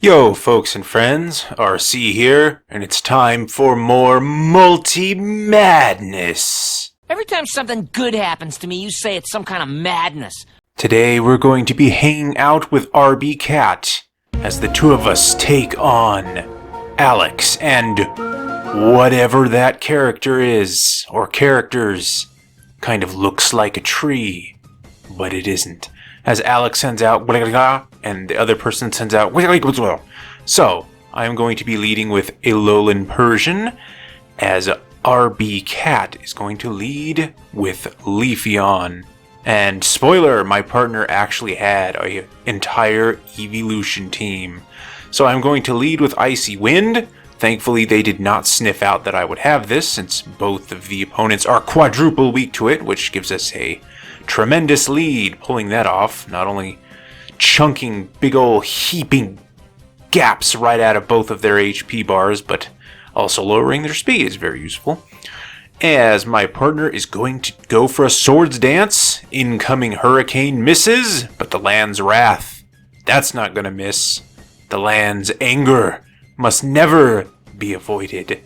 Yo, folks and friends, RC here, and it's time for more multi-madness. Every time something good happens to me, you say it's some kind of madness. Today we're going to be hanging out with RB Cat as the two of us take on Alex and whatever that character is, or characters. Kind of looks like a tree, but it isn't. As Alex sends out and the other person sends out. So, I am going to be leading with Alolan Persian, as RB Cat is going to lead with Leafeon. And spoiler, my partner actually had an entire evolution team. So I'm going to lead with Icy Wind. Thankfully, they did not sniff out that I would have this, since both of the opponents are quadruple weak to it, which gives us a tremendous lead pulling that off. Not only chunking big ol' heaping gaps right out of both of their HP bars, but also lowering their speed is very useful. As my partner is going to go for a Swords Dance. Incoming Hurricane misses, but the land's Wrath, that's not gonna miss. The land's Anger must never be avoided.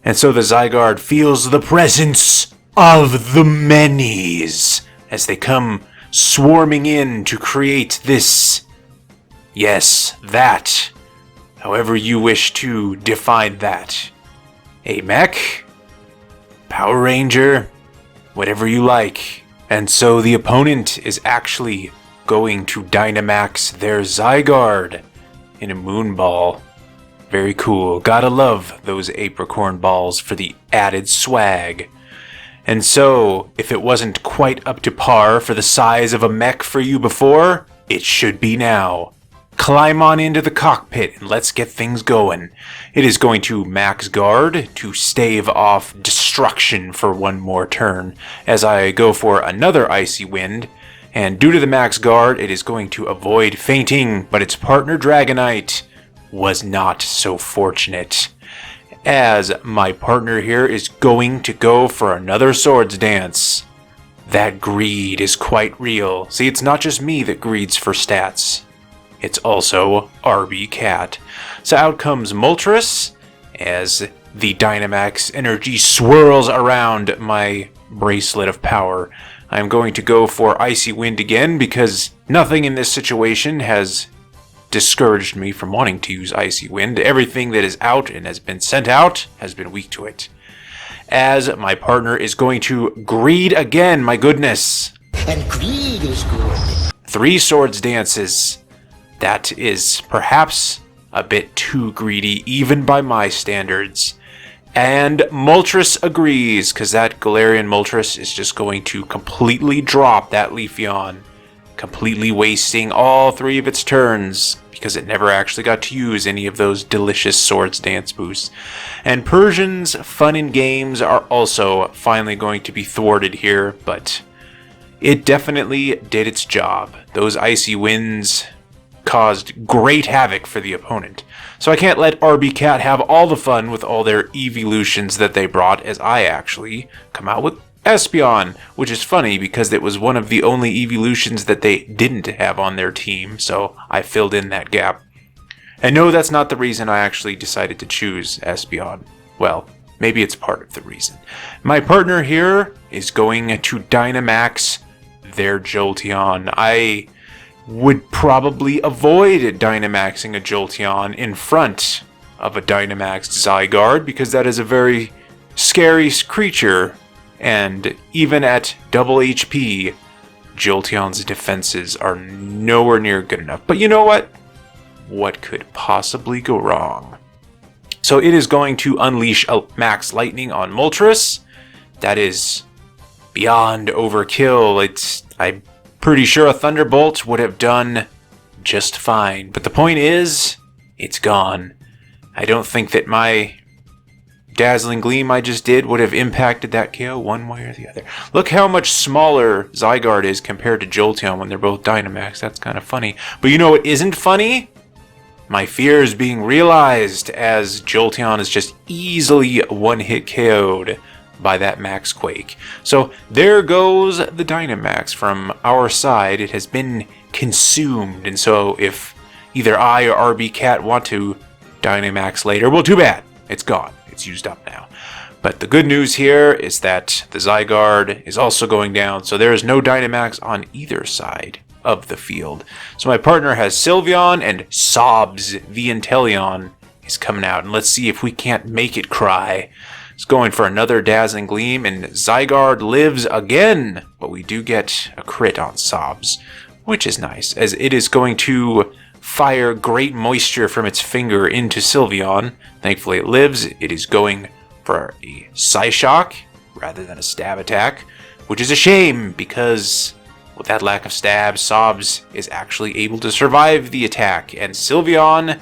And so the Zygarde feels the presence of the Manys as they come swarming in to create this. Yes, that. However you wish to define that. A mech? Power Ranger? Whatever you like. And so the opponent is actually going to Dynamax their Zygarde in a Moonball. Very cool. Gotta love those apricorn balls for the added swag. And so, if it wasn't quite up to par for the size of a mech for you before, it should be now. Climb on into the cockpit and let's get things going. It is going to max guard to stave off destruction for one more turn as I go for another Icy Wind. And due to the max guard, it is going to avoid fainting, but its partner Dragonite was not so fortunate. As my partner here is going to go for another Swords Dance. That greed is quite real. See, it's not just me that greeds for stats. It's also RB Cat. So out comes Moltres as the Dynamax energy swirls around my bracelet of power. I'm going to go for Icy Wind again because nothing in this situation has discouraged me from wanting to use Icy Wind. Everything that is out and has been sent out has been weak to it. As my partner is going to greed again, my goodness. And greed is good. 3 Swords Dances. That is perhaps a bit too greedy, even by my standards. And Moltres agrees, because that Galarian Moltres is just going to completely drop that Leafeon, completely wasting all 3 of its turns, because it never actually got to use any of those delicious Swords Dance boosts. And Persian's fun and games are also finally going to be thwarted here, but it definitely did its job. Those Icy Winds caused great havoc for the opponent. So I can't let RB Cat have all the fun with all their evolutions that they brought, as I actually come out with Espeon, which is funny because it was one of the only evolutions that they didn't have on their team, so I filled in that gap. And no, that's not the reason I actually decided to choose Espeon. Well, maybe it's part of the reason. My partner here is going to Dynamax their Jolteon. I would probably avoid Dynamaxing a Jolteon in front of a Dynamaxed Zygarde because that is a very scary creature, and even at double HP, Jolteon's defenses are nowhere near good enough. But you know what? What could possibly go wrong? So it is going to unleash a Max Lightning on Moltres. That is beyond overkill. I'm pretty sure a Thunderbolt would have done just fine. But the point is, it's gone. I don't think that my Dazzling Gleam I just did would have impacted that KO one way or the other. Look how much smaller Zygarde is compared to Jolteon when they're both Dynamax. That's kind of funny. But you know what isn't funny? My fears being realized, as Jolteon is just easily one-hit KO'd by that Max Quake. So there goes the Dynamax from our side. It has been consumed, and so if either I or RB Cat want to Dynamax later. Well, too bad. It's gone. It's used up now. But the good news here is that the Zygarde is also going down, so there is no Dynamax on either side of the field. So my partner has Sylveon, and Sobs the Inteleon is coming out. And let's see if we can't make it cry. It's going for another Dazzling Gleam, and Zygarde lives again. But we do get a crit on Sobs, which is nice, as it is going to fire Great Moisture from its finger into Sylveon. Thankfully it lives. It is going for a Psyshock rather than a stab attack, which is a shame because with that lack of stab, Sobs is actually able to survive the attack, and Sylveon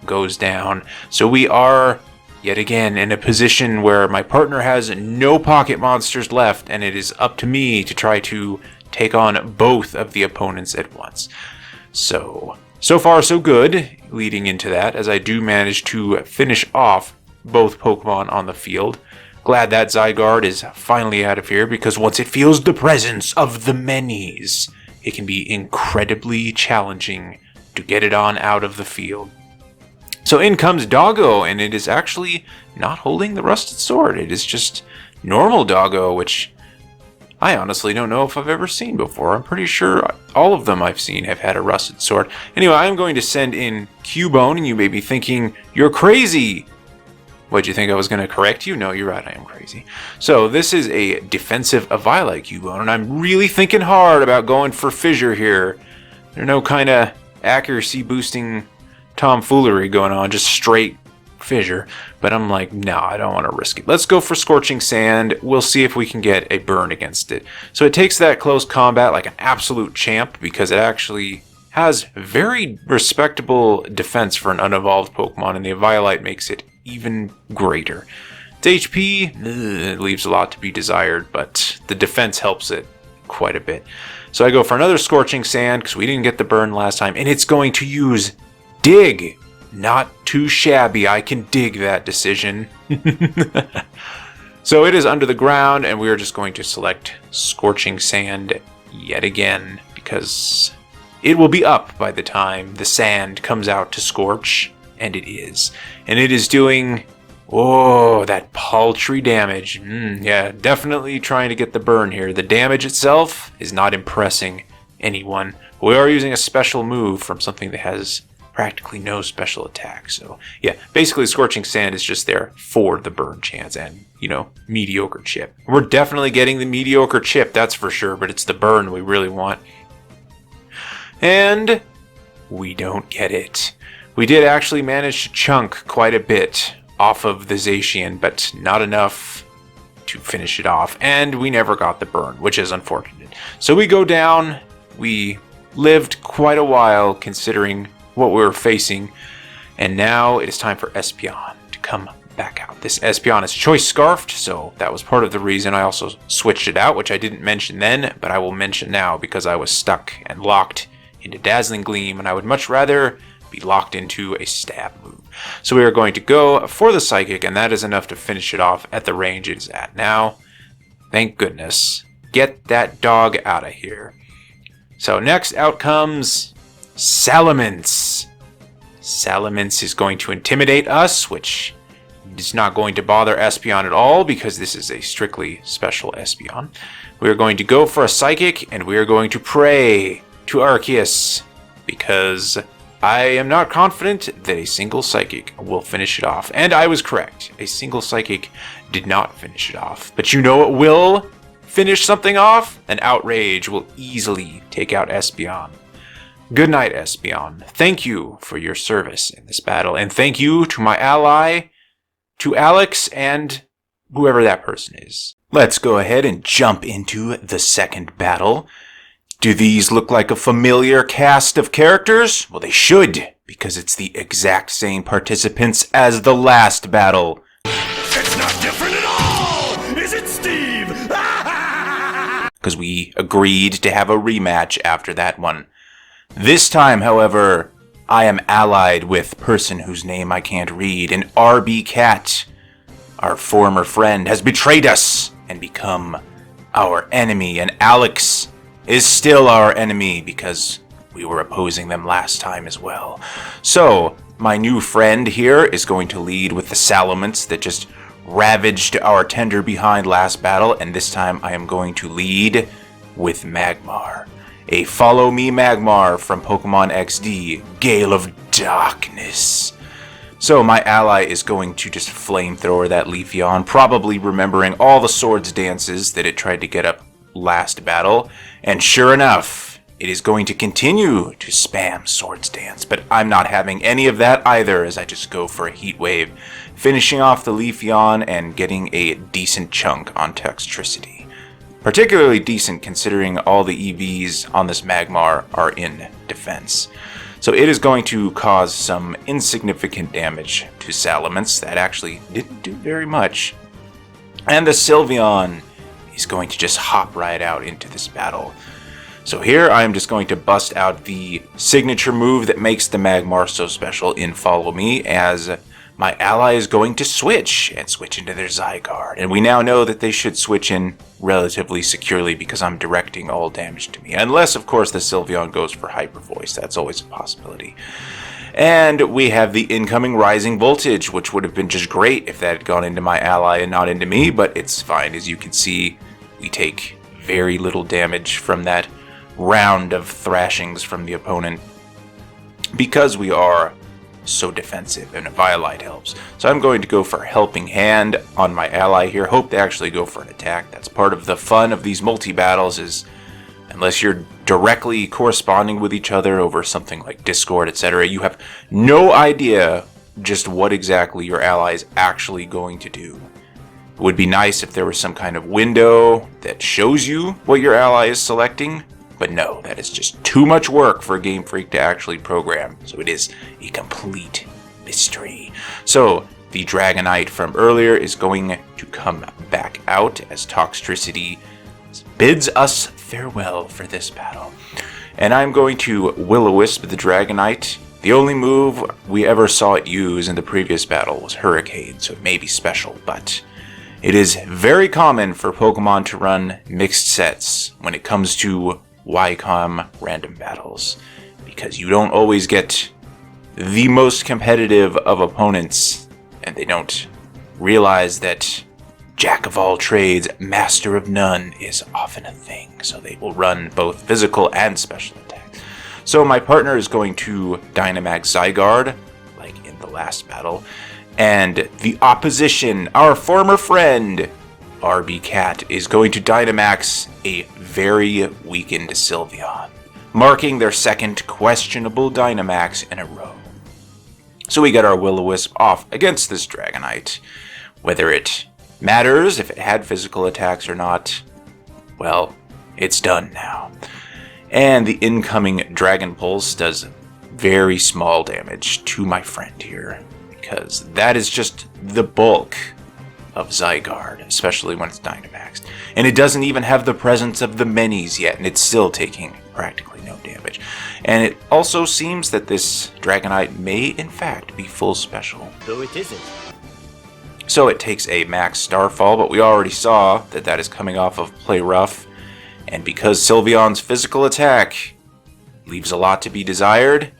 goes down. So we are yet again in a position where my partner has no pocket monsters left, and it is up to me to try to take on both of the opponents at once. So far so good leading into that, as I do manage to finish off both Pokemon on the field. Glad that Zygarde is finally out of here, because once it feels the presence of the Manys, it can be incredibly challenging to get it on out of the field. So in comes Doggo, and it is actually not holding the Rusted Sword. It is just normal Doggo, which I honestly don't know if I've ever seen before. I'm pretty sure all of them I've seen have had a Rusted Sword. Anyway, I'm going to send in Cubone, and you may be thinking, you're crazy! What, you think I was going to correct you? No, you're right, I am crazy. So this is a defensive Eviolite Cubone, and I'm really thinking hard about going for Fissure here. There's no kind of accuracy boosting tomfoolery going on, just straight Fissure. But I'm like, no, I don't want to risk it. Let's go for Scorching Sand. We'll see if we can get a burn against it. So it takes that close combat like an absolute champ, because it actually has very respectable defense for an unevolved Pokemon, and the Eviolite makes it even greater. Its HP it leaves a lot to be desired, but the defense helps it quite a bit. So I go for another Scorching Sand, because we didn't get the burn last time, and it's going to use Dig. Not too shabby. I can dig that decision. So it is under the ground, and we are just going to select Scorching Sand yet again, because it will be up by the time the sand comes out to scorch, and it is. And it is doing, oh, that paltry damage. Yeah, definitely trying to get the burn here. The damage itself is not impressing anyone. We are using a special move from something that has practically no special attack. So yeah, basically Scorching Sand is just there for the burn chance and, mediocre chip. We're definitely getting the mediocre chip, that's for sure, but it's the burn we really want. And we don't get it. We did actually manage to chunk quite a bit off of the Zacian, but not enough to finish it off, and we never got the burn, which is unfortunate. So we go down. We lived quite a while considering what we were facing, and now it is time for Espeon to come back out. This Espeon is Choice Scarfed, so that was part of the reason I also switched it out, which I didn't mention then, but I will mention now because I was stuck and locked into Dazzling Gleam, and I would much rather be locked into a stab move. So we are going to go for the Psychic, and that is enough to finish it off at the range it is at now. Thank goodness. Get that dog out of here. So next out comes Salamence. Salamence is going to intimidate us, which is not going to bother Espeon at all because this is a strictly special Espeon. We are going to go for a Psychic, and we are going to pray to Arceus because I am not confident that a single Psychic will finish it off. And I was correct. A single Psychic did not finish it off. But you know what will finish something off? An Outrage will easily take out Espeon. Good night, Espeon. Thank you for your service in this battle, and thank you to my ally, to Alex, and whoever that person is. Let's go ahead and jump into the second battle. Do these look like a familiar cast of characters? Well, they should, because it's the exact same participants as the last battle. It's not different at all! Is it, Steve? Because we agreed to have a rematch after that one. This time, however, I am allied with person whose name I can't read, and RB Cat. Our former friend has betrayed us and become our enemy, and Alex is still our enemy because we were opposing them last time as well. So, my new friend here is going to lead with the Salamence that just ravaged our tender behind last battle, and this time I am going to lead with Magmar. A Follow Me Magmar from Pokemon XD, Gale of Darkness. So my ally is going to just flamethrower that Leafeon, probably remembering all the swords dances that it tried to get up last battle. And sure enough, it is going to continue to spam swords dance. But I'm not having any of that either, as I just go for a heat wave, finishing off the Leafeon and getting a decent chunk on Toxtricity. Particularly decent considering all the EVs on this Magmar are in defense. So it is going to cause some insignificant damage to Salamence that actually didn't do very much. And the Sylveon is going to just hop right out into this battle. So here I am just going to bust out the signature move that makes the Magmar so special in Follow Me, as my ally is going to switch into their Zygarde. And we now know that they should switch in relatively securely because I'm directing all damage to me. Unless, of course, the Sylveon goes for Hyper Voice. That's always a possibility. And we have the incoming Rising Voltage, which would have been just great if that had gone into my ally and not into me, but it's fine. As you can see, we take very little damage from that round of thrashings from the opponent because we are so defensive, and a Violite helps. So I'm going to go for Helping Hand on my ally here. Hope they actually go for an attack. That's part of the fun of these multi-battles, is unless you're directly corresponding with each other over something like Discord, etc., you have no idea just what exactly your ally is actually going to do. It would be nice if there was some kind of window that shows you what your ally is selecting, but no, that is just too much work for Game Freak to actually program, so it is a complete mystery. So, the Dragonite from earlier is going to come back out as Toxtricity bids us farewell for this battle. And I'm going to Will-O-Wisp the Dragonite. The only move we ever saw it use in the previous battle was Hurricane, so it may be special, but it is very common for Pokemon to run mixed sets when it comes to YCOM random battles, because you don't always get the most competitive of opponents, and they don't realize that Jack of all trades, master of none is often a thing, so they will run both physical and special attacks. So my partner is going to Dynamax Zygarde, like in the last battle, and the opposition, our former friend, RB Cat, is going to Dynamax a very weakened Sylveon, marking their second questionable Dynamax in a row. So we get our Will-O-Wisp off against this Dragonite. Whether it matters if it had physical attacks or not, well, it's done now. And the incoming Dragon Pulse does very small damage to my friend here, because that is just the bulk of Zygarde, especially when it's Dynamaxed. And it doesn't even have the presence of the Minis yet, and it's still taking practically no damage. And it also seems that this Dragonite may, in fact, be full special. Though it isn't. So it takes a max Starfall, but we already saw that that is coming off of Play Rough. And because Sylveon's physical attack leaves a lot to be desired,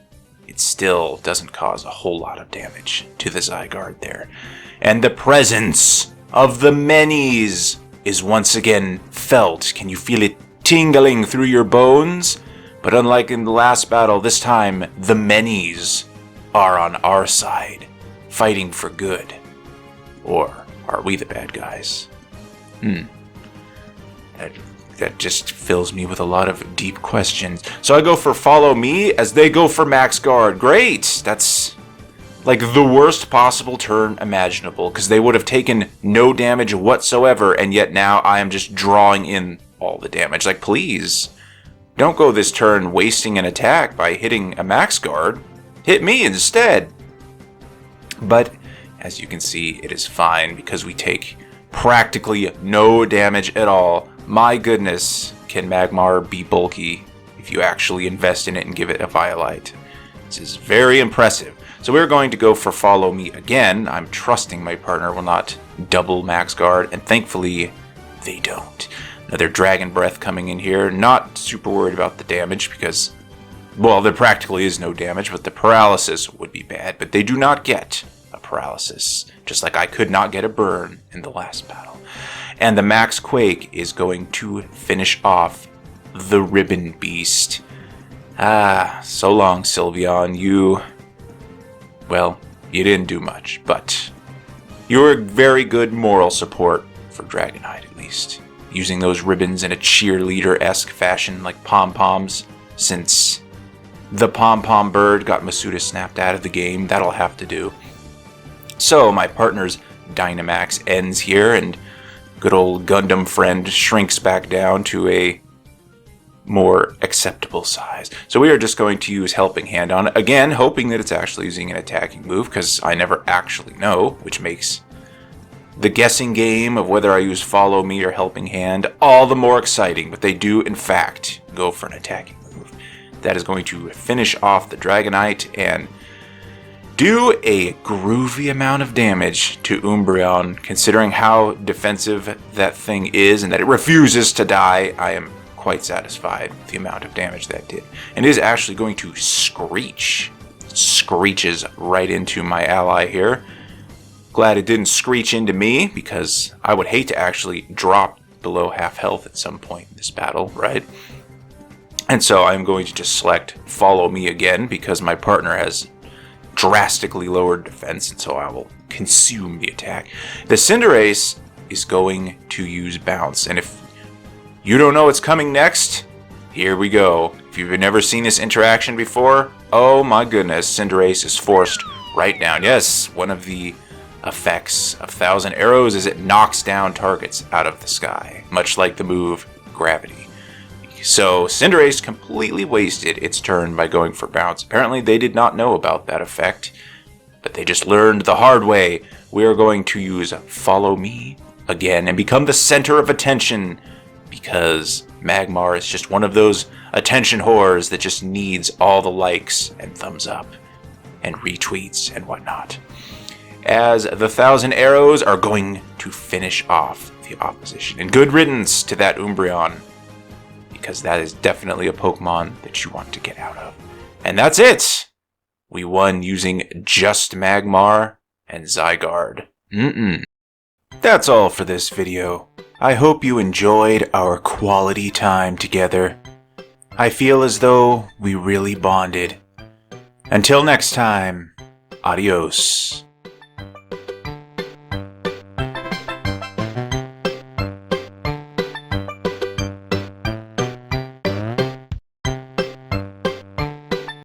it still doesn't cause a whole lot of damage to the Zygarde there. And the presence of the Minis is once again felt. Can you feel it tingling through your bones? But unlike in the last battle, this time the Minis are on our side, fighting for good. Or are we the bad guys? That just fills me with a lot of deep questions. So I go for Follow Me as they go for Max Guard. Great! That's like the worst possible turn imaginable, because they would have taken no damage whatsoever, and yet now I am just drawing in all the damage. Like, please, don't go this turn wasting an attack by hitting a Max Guard. Hit me instead. But as you can see, it is fine because we take practically no damage at all. My goodness, can Magmar be bulky if you actually invest in it and give it a Violite? This is very impressive. So we're going to go for Follow Me again. I'm trusting my partner will not double Max Guard, and thankfully they don't. Another Dragon Breath coming in here. Not super worried about the damage because Well, there practically is no damage, but the paralysis would be bad. But they do not get a paralysis, just like I could not get a burn in the last battle. And the Max Quake is going to finish off the Ribbon Beast. So long, Sylveon. Well, you didn't do much, but you're a very good moral support for Dragonite, at least. Using those ribbons in a cheerleader-esque fashion like pom-poms, since the pom-pom bird got Masuda snapped out of the game, that'll have to do. So, my partner's Dynamax ends here, and good old Gundam friend shrinks back down to a more acceptable size. So we are just going to use Helping Hand on it, again, hoping that it's actually using an attacking move, because I never actually know, which makes the guessing game of whether I use Follow Me or Helping Hand all the more exciting, but they do, in fact, go for an attacking move. That is going to finish off the Dragonite and do a groovy amount of damage to Umbreon, considering how defensive that thing is and that it refuses to die. I am quite satisfied with the amount of damage that did. And it is actually going to screech. It screeches right into my ally here. Glad it didn't screech into me, because I would hate to actually drop below half health at some point in this battle, right? And so I'm going to just select Follow Me again, because my partner has drastically lowered defense, and so I will consume the attack. The Cinderace is going to use Bounce, and if you don't know what's coming next, here we go. If you've never seen this interaction before, oh my goodness, Cinderace is forced right down. Yes, one of the effects of Thousand Arrows is it knocks down targets out of the sky, much like the move Gravity. So Cinderace completely wasted its turn by going for Bounce. Apparently they did not know about that effect, but they just learned the hard way. We are going to use Follow Me again and become the center of attention, because Magmar is just one of those attention whores that just needs all the likes and thumbs up and retweets and whatnot. As the 1,000 arrows are going to finish off the opposition. And good riddance to that Umbreon, because that is definitely a Pokemon that you want to get out of. And that's it! We won using just Magmar and Zygarde. That's all for this video. I hope you enjoyed our quality time together. I feel as though we really bonded. Until next time, adios.